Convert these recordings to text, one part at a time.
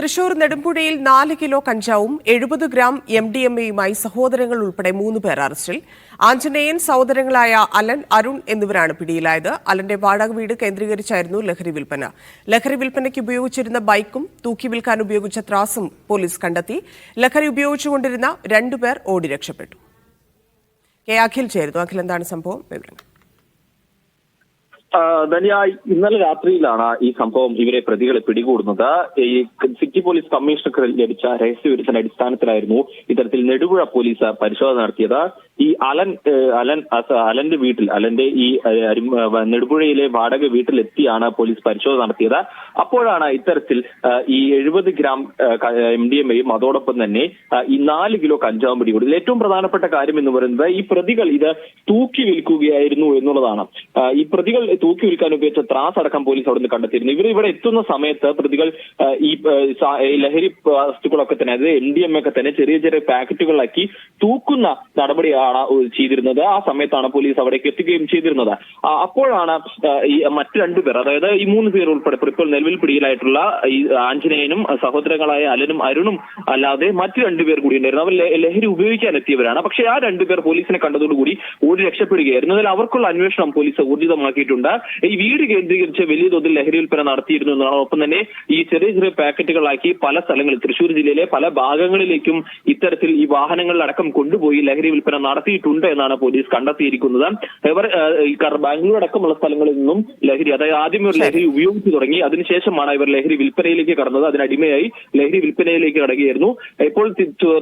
Thrissur നെടുമ്പുഴയിൽ 4 kilo കഞ്ചാവും 70 gram MDMA-യുമായി സഹോദരങ്ങൾ ഉൾപ്പെടെ 3 പേർ അറസ്റ്റിൽ. ആഞ്ജനേയൻ സഹോദരങ്ങളായ അലൻ, അരുൺ എന്നിവരാണ് പിടിയിലായത്. അലന്റെ വാടക വീട് കേന്ദ്രീകരിച്ചായിരുന്നു ലഹരി വിൽപ്പന. ലഹരി വിൽപ്പനയ്ക്ക് ഉപയോഗിച്ചിരുന്ന ബൈക്കും തൂക്കി വിൽക്കാൻ ഉപയോഗിച്ച ത്രാസും പോലീസ് കണ്ടെത്തി. ലഹരി ഉപയോഗിച്ചുകൊണ്ടിരുന്ന 2 പേർ ഓടി രക്ഷപ്പെട്ടു. കെ അഖിൽ ചേരുന്നു. അഖിൽ, എന്താണ് സംഭവം? വിവരങ്ങൾ. ഇന്നലെ രാത്രിയിലാണ് ഈ സംഭവം ഇവരെ പ്രതികളെ പിടികൂടുന്നത്. ഈ സിറ്റി പോലീസ് കമ്മീഷണർക്ക് ലഭിച്ച രഹസ്യവിവരത്തിന്റെ അടിസ്ഥാനത്തിലായിരുന്നു ഇത്തരത്തിൽ നെടുപുഴ പോലീസ് പരിശോധന നടത്തിയത്. ഈ അലന്റെ വീട്ടിൽ, അലന്റെ ഈ നെടുപുഴയിലെ വാടക വീട്ടിലെത്തിയാണ് പോലീസ് പരിശോധന നടത്തിയത്. അപ്പോഴാണ് ഇത്തരത്തിൽ ഈ 70 ഗ്രാം MDMA-യും അതോടൊപ്പം തന്നെ ഈ 4 കിലോ കഞ്ചാവും പിടികൂടി. ഇതിൽ ഏറ്റവും പ്രധാനപ്പെട്ട കാര്യം എന്ന് പറയുന്നത് ഈ പ്രതികൾ ഇത് തൂക്കി വിൽക്കുകയായിരുന്നു എന്നുള്ളതാണ്. ഈ പ്രതികൾ തൂക്കി വിൽക്കാൻ ഉപയോഗിച്ച ത്രാസ് അടക്കം പോലീസ് അവിടെ നിന്ന് കണ്ടെത്തിയിരുന്നു. ഇവർ ഇവിടെ എത്തുന്ന സമയത്ത് പ്രതികൾ ഈ ലഹരി വസ്തുക്കളൊക്കെ തന്നെ, അതായത് MDMA ഒക്കെ തന്നെ ചെറിയ ചെറിയ പാക്കറ്റുകളിലാക്കി തൂക്കുന്ന നടപടിയാണ് ചെയ്തിരുന്നത്. ആ സമയത്താണ് പോലീസ് അവിടേക്ക് എത്തുകയും ചെയ്തിരുന്നത്. അപ്പോഴാണ് ഈ മറ്റ് 2 പേർ, അതായത് ഈ 3 പേർ ഉൾപ്പെടെ ഇപ്പോൾ നിലവിൽ പിടിയിലായിട്ടുള്ള ഈ ആഞ്ജനേയനും സഹോദരങ്ങളായ അലനും അരുണും അല്ലാതെ മറ്റു 2 പേർ കൂടി ഉണ്ടായിരുന്നു. അവർ ലഹരി ഉപയോഗിക്കാൻ എത്തിയവരാണ്. പക്ഷേ ആ 2 പേർ പോലീസിനെ കണ്ടതോടുകൂടി ഓടി രക്ഷപ്പെടുകയായിരുന്നു. അതിൽ അവർക്കുള്ള അന്വേഷണം പോലീസ് ഊർജിതമാക്കിയിട്ടുണ്ട്. ഈ വീട് കേന്ദ്രീകരിച്ച് വലിയ തോതിൽ ലഹരി വിൽപ്പന നടത്തിയിരുന്നു എന്നതാണ്. ഒപ്പം തന്നെ ഈ ചെറിയ ചെറിയ പാക്കറ്റുകളാക്കി പല സ്ഥലങ്ങളിൽ, തൃശൂർ ജില്ലയിലെ പല ഭാഗങ്ങളിലേക്കും ഇത്തരത്തിൽ ഈ വാഹനങ്ങളിലടക്കം കൊണ്ടുപോയി ലഹരി വിൽപ്പന നടത്തിയിട്ടുണ്ട് എന്നാണ് പോലീസ് കണ്ടെത്തിയിരിക്കുന്നത്. ഇവർ ബാംഗ്ലൂർ അടക്കമുള്ള സ്ഥലങ്ങളിൽ നിന്നും ലഹരി, അതായത് ആദ്യം ഒരു ലഹരി ഉപയോഗിച്ചു തുടങ്ങി, അതിനുശേഷമാണ് ഇവർ ലഹരി വിൽപ്പനയിലേക്ക് കടന്നത്. അതിനടിമയായി ലഹരി വിൽപ്പനയിലേക്ക് കടക്കുകയായിരുന്നു. ഇപ്പോൾ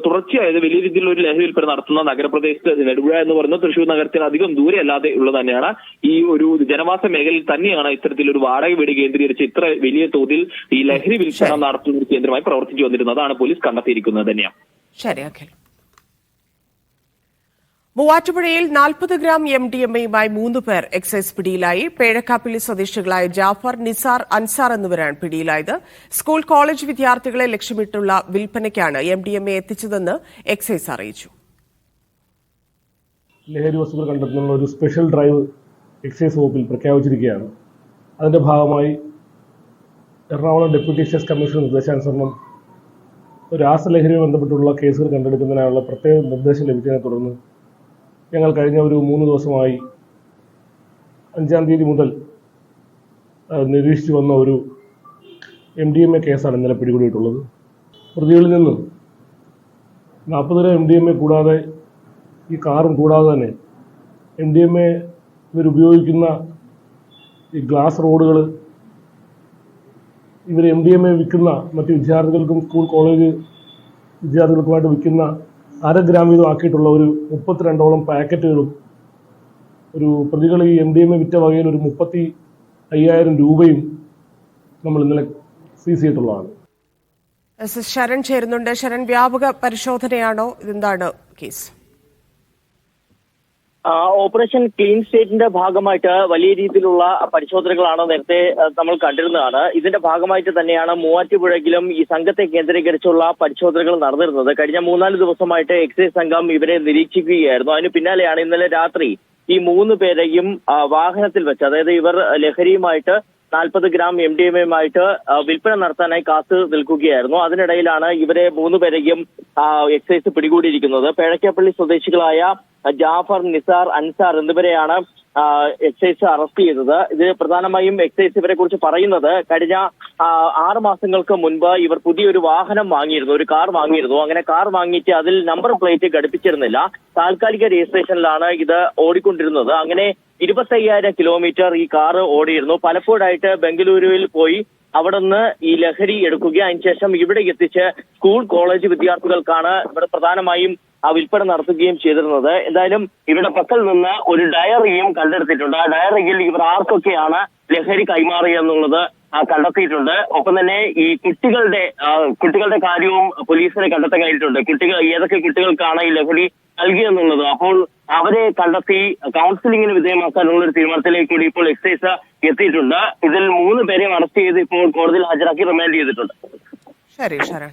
തുടർച്ചയായത് വലിയ രീതിയിലുള്ള ഒരു ലഹരി വിൽപ്പന നടത്തുന്ന നഗരപ്രദേശത്ത് നെടുപുഴ എന്ന് പറയുന്നത് തൃശൂർ നഗരത്തിന് അധികം ദൂരെ അല്ലാതെ ഉള്ളത് തന്നെയാണ്. ഈ ഒരു ജനവാസ മേഖലയിൽ തന്നെയാണ് ഇത്തരത്തിലൊരു വാടക വീട് കേന്ദ്രീകരിച്ച് ഇത്ര വലിയ തോതിൽ ഈ ലഹരി വിൽപ്പന നടത്തുന്ന ഒരു കേന്ദ്രമായി പ്രവർത്തിച്ചു വന്നിരുന്നത്. അതാണ് പോലീസ് കണ്ടെത്തിയിരിക്കുന്നത് തന്നെയാണ്. ശരി അഖിൽ. മൂവാറ്റുപുഴയിൽ 40 ഗ്രാം MDMA-യുമായി 3 പേർ എക്സൈസ് പിടിയിലായി. പേഴക്കാപ്പിള്ളി സ്വദേശികളായ ജാഫർ, നിസാർ, അൻസാർ എന്നിവരാണ് പിടിയിലായത്. സ്കൂൾ കോളേജ് വിദ്യാർത്ഥികളെ ലക്ഷ്യമിട്ടുള്ള വിൽപ്പനയ്ക്കാണ് MDMA എത്തിച്ചതെന്ന് എക്സൈസ് അറിയിച്ചു. ലഹരി വസ്തുക്കൾ കണ്ടെത്തുന്നുള്ള ഒരു സ്പെഷ്യൽ ഡ്രൈവ് എക്സൈസ് വകുപ്പിൽ പ്രഖ്യാപിച്ചിരിക്കുകയാണ്. അതിൻ്റെ ഭാഗമായി എറണാകുളം ഡെപ്യൂട്ടി എക്സൈസ് കമ്മീഷണർ നിർദ്ദേശാനുസരണം രാസലഹരിയുമായി ബന്ധപ്പെട്ടുള്ള കേസുകൾ കണ്ടെടുക്കുന്നതിനായുള്ള പ്രത്യേക നിർദ്ദേശം ലഭിച്ചതിനെ തുടർന്ന് ഞങ്ങൾ കഴിഞ്ഞ ഒരു 3 ദിവസമായി 5-ാം തീയതി മുതൽ നിരീക്ഷിച്ചു വന്ന ഒരു MDMA കേസാണ് ഇന്നലെ പിടികൂടിയിട്ടുള്ളത്. പ്രതികളിൽ നിന്നും 40 ഗ്രാം MDMA കൂടാതെ ഈ കാറും കൂടാതെ തന്നെ MDMA ഇവരുപയോഗിക്കുന്ന ഈ ഗ്ലാസ് റോഡുകൾ, ഇവർ MDMA വിൽക്കുന്ന മറ്റ് വിദ്യാർത്ഥികൾക്കും സ്കൂൾ കോളേജ് വിദ്യാർത്ഥികൾക്കുമായിട്ട് വിൽക്കുന്ന 1/2 ഗ്രാം വീതം ആക്കിയിട്ടുള്ള ഒരു 32ഓളം പാക്കറ്റുകളും, ഒരു പ്രതികൾ ഈ MDMA വിറ്റ വകയിൽ ഒരു 35,000 രൂപയും നമ്മൾ ഇന്നലെ സീസ് ചെയ്തിട്ടുള്ളതാണ്. ശരൺ ചേരുന്നുണ്ട്. ശരൺ, വ്യാപക പരിശോധനയാണോ? ഇതെന്താണ് കേസ്? ഓപ്പറേഷൻ ക്ലീൻ സ്റ്റേറ്റിന്റെ ഭാഗമായിട്ട് വലിയ രീതിയിലുള്ള പരിശോധനകളാണ് നേരത്തെ നമ്മൾ കണ്ടിരുന്നതാണ്. ഇതിന്റെ ഭാഗമായിട്ട് തന്നെയാണ് മൂവാറ്റുപുഴയിലും ഈ സംഘത്തെ കേന്ദ്രീകരിച്ചുള്ള പരിശോധനകൾ നടന്നിരുന്നത്. കഴിഞ്ഞ 3-4 ദിവസമായിട്ട് എക്സൈസ് സംഘം ഇവരെ നിരീക്ഷിക്കുകയായിരുന്നു. അതിന് പിന്നാലെയാണ് ഇന്നലെ രാത്രി ഈ 3 പേരെയും വാഹനത്തിൽ വെച്ച്, അതായത് ഇവർ ലഹരിയുമായിട്ട് 40 ഗ്രാം MDMA-യുമായിട്ട് വിൽപ്പന നടത്താനായി കാത്തു നിൽക്കുകയായിരുന്നു. അതിനിടയിലാണ് ഇവരെ 3 പേരെയും എക്സൈസ് പിടികൂടിയിരിക്കുന്നത്. പേഴക്കാപ്പള്ളി സ്വദേശികളായ ജാഫർ, നിസാർ, അൻസാർ എന്നിവരെയാണ് എക്സൈസ് അറസ്റ്റ് ചെയ്തത്. ഇത് പ്രധാനമായും എക്സൈസ് ഇവരെ കുറിച്ച് പറയുന്നത്, കഴിഞ്ഞ 6 മാസങ്ങൾക്ക് മുൻപ് ഇവർ പുതിയൊരു വാഹനം വാങ്ങിയിരുന്നു, ഒരു കാർ വാങ്ങിയിരുന്നു. അങ്ങനെ കാർ വാങ്ങിയിട്ട് അതിൽ നമ്പർ പ്ലേറ്റ് ഘടിപ്പിച്ചിരുന്നില്ല. താൽക്കാലിക രജിസ്ട്രേഷനിലാണ് ഇത് ഓടിക്കൊണ്ടിരുന്നത്. അങ്ങനെ 25,000 കിലോമീറ്റർ ഈ കാർ ഓടിയിരുന്നു. പലപ്പോഴായിട്ട് ബംഗളൂരുവിൽ പോയി അവിടെ നിന്ന് ഈ ലഹരി എടുക്കുകയും അതിനുശേഷം ഇവിടെ എത്തിച്ച് സ്കൂൾ കോളേജ് വിദ്യാർത്ഥികൾക്കാണ് ഇവിടെ പ്രധാനമായും വിൽപ്പന നടത്തുകയും ചെയ്തിരുന്നത്. എന്തായാലും ഇവരുടെ പക്കൽ നിന്ന് ഒരു ഡയറിയും കണ്ടെടുത്തിട്ടുണ്ട്. ആ ഡയറിയിൽ ഇവർ ആർക്കൊക്കെയാണ് ലഹരി കൈമാറിയെന്നുള്ളത് കണ്ടെത്തിയിട്ടുണ്ട്. ഒപ്പം തന്നെ ഈ കുട്ടികളുടെ കാര്യവും പോലീസിനെ കണ്ടെത്താൻ കഴിഞ്ഞിട്ടുണ്ട്. ഏതൊക്കെ കുട്ടികൾക്കാണ് ഈ ലഹരി നൽകിയെന്നുള്ളത്. അപ്പോൾ അവരെ കണ്ടെത്തി കൗൺസിലിംഗിന് വിധേയമാക്കാനുള്ള ഒരു തീരുമാനത്തിലേക്ക് കൂടി ഇപ്പോൾ എക്സൈസ് എത്തിയിട്ടുണ്ട്. ഇതിൽ 3 പേരെയും അറസ്റ്റ് ചെയ്ത് ഇപ്പോൾ കോടതിയിൽ ഹാജരാക്കി റിമാൻഡ് ചെയ്തിട്ടുണ്ട്. ശരി ശരൺ.